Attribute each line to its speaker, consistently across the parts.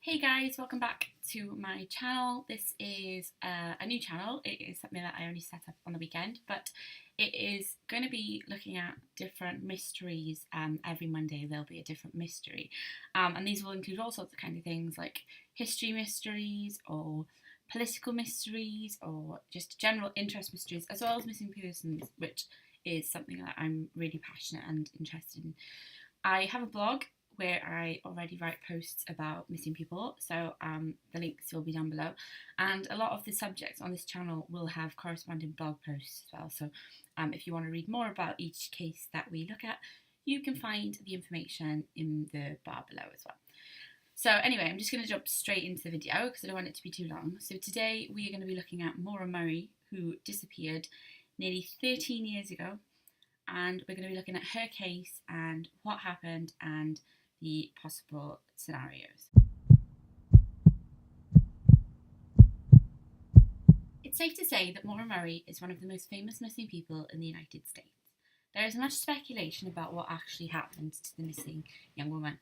Speaker 1: Hey guys, welcome back to my channel. This is a new channel. It is something that I only set up on the weekend, but it is going to be looking at different mysteries. Every Monday there'll be a different mystery, and these will include all sorts of kind of things like history mysteries or political mysteries or just general interest mysteries, as well as missing persons, which is something that I'm really passionate and interested in. I have a blog where I already write posts about missing people, so the links will be down below. And a lot of the subjects on this channel will have corresponding blog posts as well. So if you want to read more about each case that we look at, you can find the information in the bar below as well. So anyway, I'm just going to jump straight into the video because I don't want it to be too long. So today we are going to be looking at Maura Murray, who disappeared nearly 13 years ago. And we're going to be looking at her case and what happened and the possible scenarios. It's safe to say that Maura Murray is one of the most famous missing people in the United States. There is much speculation about what actually happened to the missing young woman.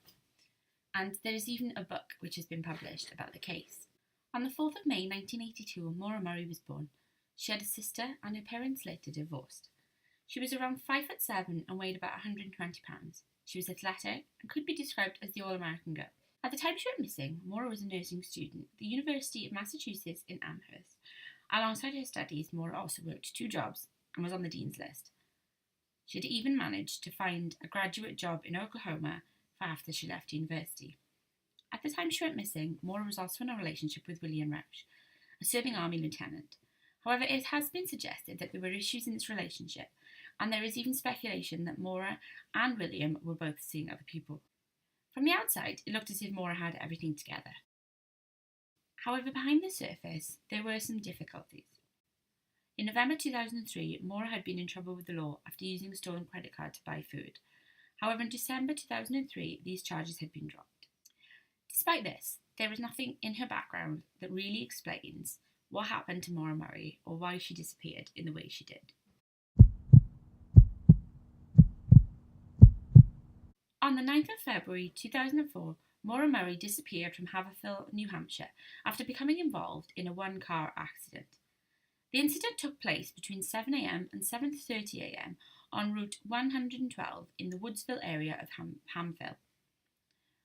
Speaker 1: And there is even a book which has been published about the case. On the 4th of May 1982, Maura Murray was born. She had a sister and her parents later divorced. She was around 5'7" and weighed about 120 pounds. She was athletic and could be described as the all-American girl. At the time she went missing, Maura was a nursing student at the University of Massachusetts in Amherst. Alongside her studies, Maura also worked 2 jobs and was on the dean's list. She had even managed to find a graduate job in Oklahoma for after she left university. At the time she went missing, Maura was also in a relationship with William Rauch, a serving army lieutenant. However, it has been suggested that there were issues in this relationship, and there is even speculation that Maura and William were both seeing other people. From the outside, it looked as if Maura had everything together. However, behind the surface, there were some difficulties. In November 2003, Maura had been in trouble with the law after using a stolen credit card to buy food. However, in December 2003, these charges had been dropped. Despite this, there is nothing in her background that really explains what happened to Maura Murray or why she disappeared in the way she did. On the 9th of February 2004, Maura Murray disappeared from Haverhill, New Hampshire, after becoming involved in a one-car accident. The incident took place between 7 a.m. and 7:30 a.m. on Route 112 in the Woodsville area of Hamville.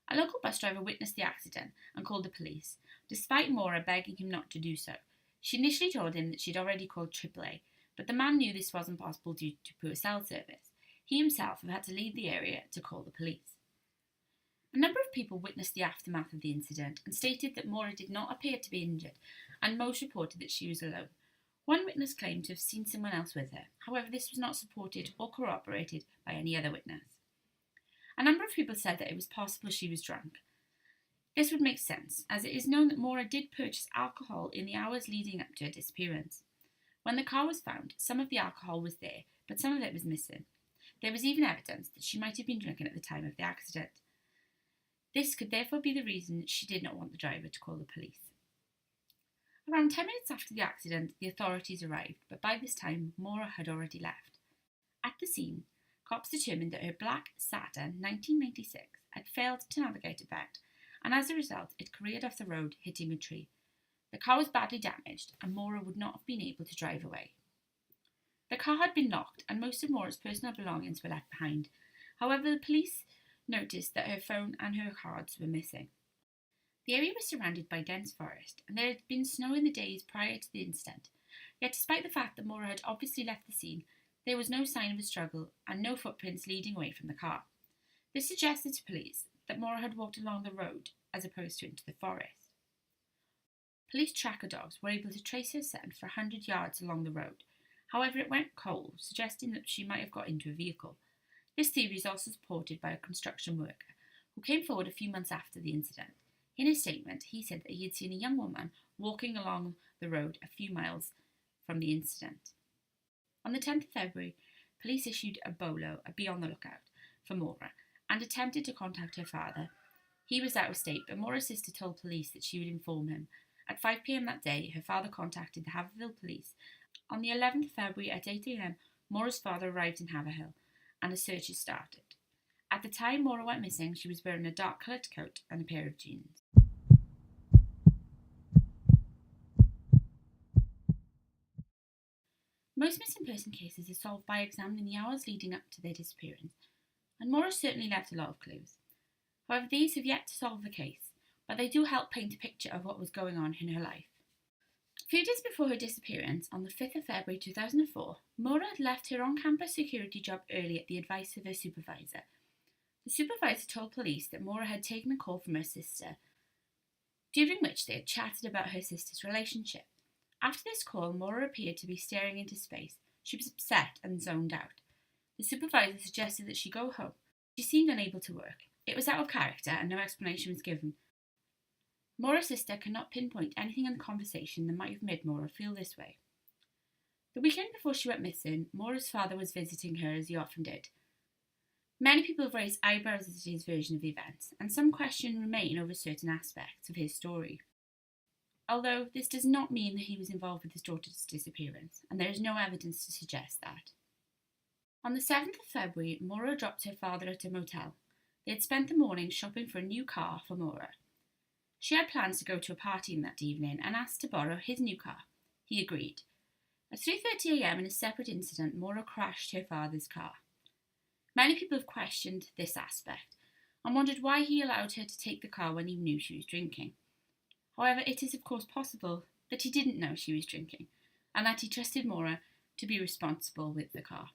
Speaker 1: A local bus driver witnessed the accident and called the police, despite Maura begging him not to do so. She initially told him that she'd already called AAA, but the man knew this wasn't possible due to poor cell service. He himself had to leave the area to call the police. A number of people witnessed the aftermath of the incident and stated that Maura did not appear to be injured, and most reported that she was alone. One witness claimed to have seen someone else with her. However, this was not supported or corroborated by any other witness. A number of people said that it was possible she was drunk. This would make sense, as it is known that Maura did purchase alcohol in the hours leading up to her disappearance. When the car was found, some of the alcohol was there, but some of it was missing. There was even evidence that she might have been drinking at the time of the accident. This could therefore be the reason she did not want the driver to call the police. Around 10 minutes after the accident, the authorities arrived, but by this time, Maura had already left. At the scene, cops determined that her black Saturn 1996 had failed to navigate a bend, and as a result, it careered off the road, hitting a tree. The car was badly damaged, and Maura would not have been able to drive away. The car had been locked, and most of Maura's personal belongings were left behind. However, the police noticed that her phone and her cards were missing. The area was surrounded by dense forest, and there had been snow in the days prior to the incident. Yet, despite the fact that Maura had obviously left the scene, there was no sign of a struggle and no footprints leading away from the car. This suggested to police that Maura had walked along the road as opposed to into the forest. Police tracker dogs were able to trace her scent for 100 yards along the road. However, it went cold, suggesting that she might have got into a vehicle. This theory is also supported by a construction worker who came forward a few months after the incident. In his statement, he said that he had seen a young woman walking along the road a few miles from the incident. On the 10th of February, police issued a bolo, a be on the lookout, for Maura, and attempted to contact her father. He was out of state, but Maura's sister told police that she would inform him. At 5 p.m. that day, her father contacted the Haverhill police. On the 11th of February at 8 a.m, Maura's father arrived in Haverhill, and a search started. At the time Maura went missing, she was wearing a dark-coloured coat and a pair of jeans. Most missing person cases are solved by examining the hours leading up to their disappearance, and Maura certainly left a lot of clues. However, these have yet to solve the case, but they do help paint a picture of what was going on in her life. A few days before her disappearance, on the 5th of February 2004, Maura had left her on-campus security job early at the advice of her supervisor. The supervisor told police that Maura had taken a call from her sister, during which they had chatted about her sister's relationship. After this call, Maura appeared to be staring into space. She was upset and zoned out. The supervisor suggested that she go home. She seemed unable to work. It was out of character and no explanation was given. Maura's sister cannot pinpoint anything in the conversation that might have made Maura feel this way. The weekend before she went missing, Maura's father was visiting her as he often did. Many people have raised eyebrows at his version of the events, and some questions remain over certain aspects of his story. Although this does not mean that he was involved with his daughter's disappearance, and there is no evidence to suggest that. On the 7th of February, Maura dropped her father at a motel. They had spent the morning shopping for a new car for Maura. She had plans to go to a party that evening and asked to borrow his new car. He agreed. At 3:30 a.m. in a separate incident, Maura crashed her father's car. Many people have questioned this aspect and wondered why he allowed her to take the car when he knew she was drinking. However, it is of course possible that he didn't know she was drinking and that he trusted Maura to be responsible with the car.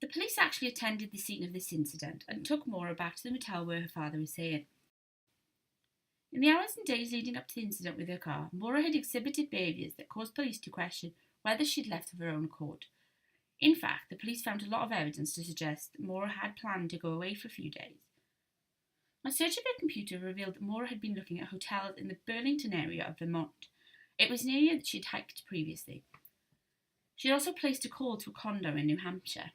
Speaker 1: The police actually attended the scene of this incident and took Maura back to the motel where her father was staying. In the hours and days leading up to the incident with her car, Maura had exhibited behaviours that caused police to question whether she'd left of her own accord. In fact, the police found a lot of evidence to suggest that Maura had planned to go away for a few days. A search of her computer revealed that Maura had been looking at hotels in the Burlington area of Vermont. It was an area that she had hiked previously. She had also placed a call to a condo in New Hampshire.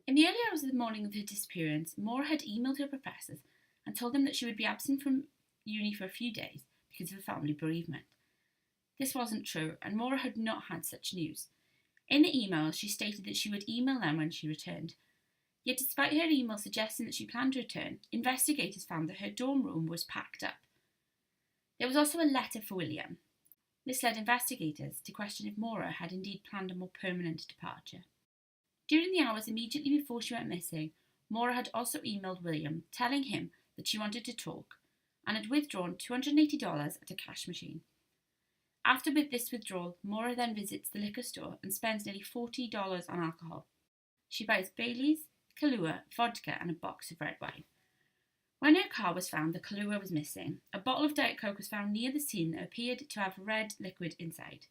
Speaker 1: In the early hours of the morning of her disappearance, Maura had emailed her professors and told them that she would be absent from uni for a few days because of a family bereavement. This wasn't true, and Maura had not had such news. In the email, she stated that she would email them when she returned. Yet despite her email suggesting that she planned to return, investigators found that her dorm room was packed up. There was also a letter for William. This led investigators to question if Maura had indeed planned a more permanent departure. During the hours immediately before she went missing, Maura had also emailed William, telling him that she wanted to talk, and had withdrawn $280 at a cash machine. After this withdrawal, Maura then visits the liquor store and spends nearly $40 on alcohol. She buys Baileys, Kahlua, vodka and a box of red wine. When her car was found, the Kahlua was missing. A bottle of Diet Coke was found near the scene that appeared to have red liquid inside,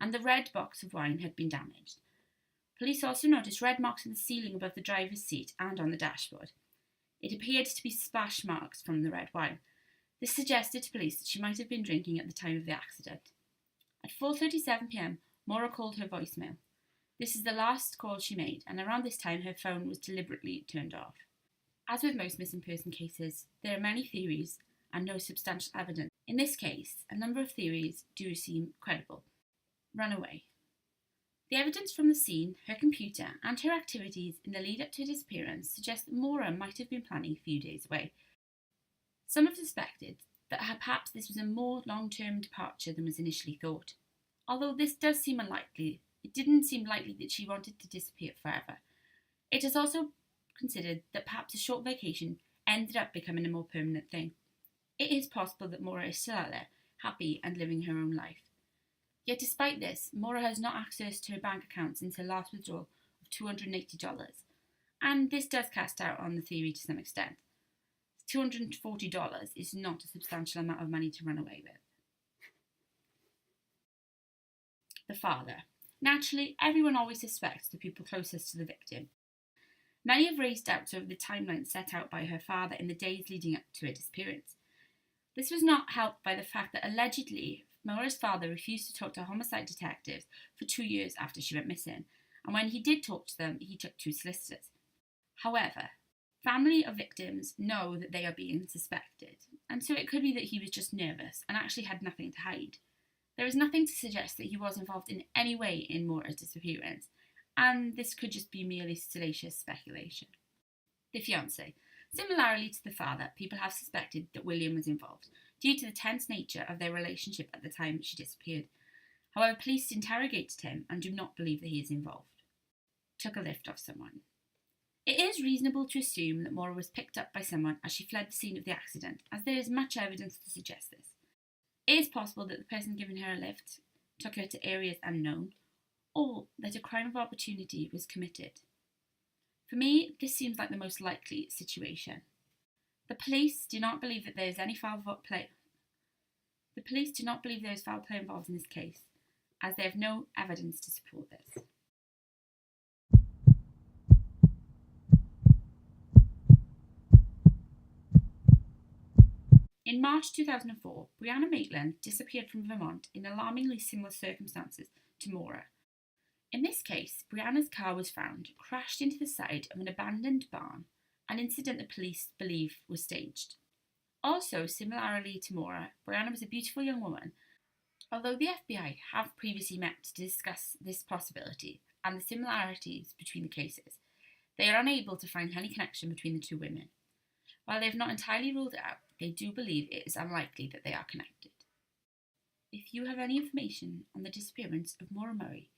Speaker 1: and the red box of wine had been damaged. Police also noticed red marks on the ceiling above the driver's seat and on the dashboard. It appeared to be splash marks from the red wine. This suggested to police that she might have been drinking at the time of the accident. At 4:37 p.m, Maura called her voicemail. This is the last call she made, and around this time her phone was deliberately turned off. As with most missing person cases, there are many theories and no substantial evidence. In this case, a number of theories do seem credible. Runaway. The evidence from the scene, her computer, and her activities in the lead up to her disappearance suggest that Maura might have been planning a few days away. Some have suspected that perhaps this was a more long-term departure than was initially thought. Although this does seem unlikely, it didn't seem likely that she wanted to disappear forever. It is also considered that perhaps a short vacation ended up becoming a more permanent thing. It is possible that Maura is still out there, happy and living her own life. Yet despite this, Maura has not access to her bank account since her last withdrawal of $280, and this does cast doubt on the theory to some extent. $240 is not a substantial amount of money to run away with. The father. Naturally, everyone always suspects the people closest to the victim. Many have raised doubts over the timeline set out by her father in the days leading up to her disappearance. This was not helped by the fact that allegedly Maura's father refused to talk to homicide detectives for 2 years after she went missing, and when he did talk to them, he took 2 solicitors. However, family of victims know that they are being suspected, and so it could be that he was just nervous and actually had nothing to hide. There is nothing to suggest that he was involved in any way in Maura's disappearance, and this could just be merely salacious speculation. The fiancé. Similarly to the father, people have suspected that William was involved, due to the tense nature of their relationship at the time she disappeared. However, police interrogated him and do not believe that he is involved. Took a lift off someone. It is reasonable to assume that Maura was picked up by someone as she fled the scene of the accident, as there is much evidence to suggest this. It is possible that the person giving her a lift took her to areas unknown, or that a crime of opportunity was committed. For me, this seems like the most likely situation. The police do not believe that there is any foul play. The police do not believe there is foul play involved in this case, as they have no evidence to support this. In March 2004, Brianna Maitland disappeared from Vermont in alarmingly similar circumstances to Maura. In this case, Brianna's car was found crashed into the side of an abandoned barn, an incident the police believe was staged. Also, similarly to Maura, Brianna was a beautiful young woman. Although the FBI have previously met to discuss this possibility and the similarities between the cases, they are unable to find any connection between the two women. While they have not entirely ruled it out, they do believe it is unlikely that they are connected. If you have any information on the disappearance of Maura Murray,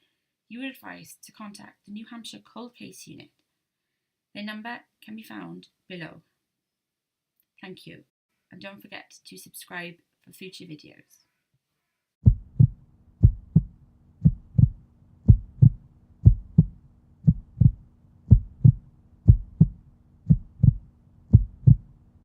Speaker 1: you are advised to contact the New Hampshire Cold Case Unit. Their number can be found below. Thank you, and don't forget to subscribe for future videos.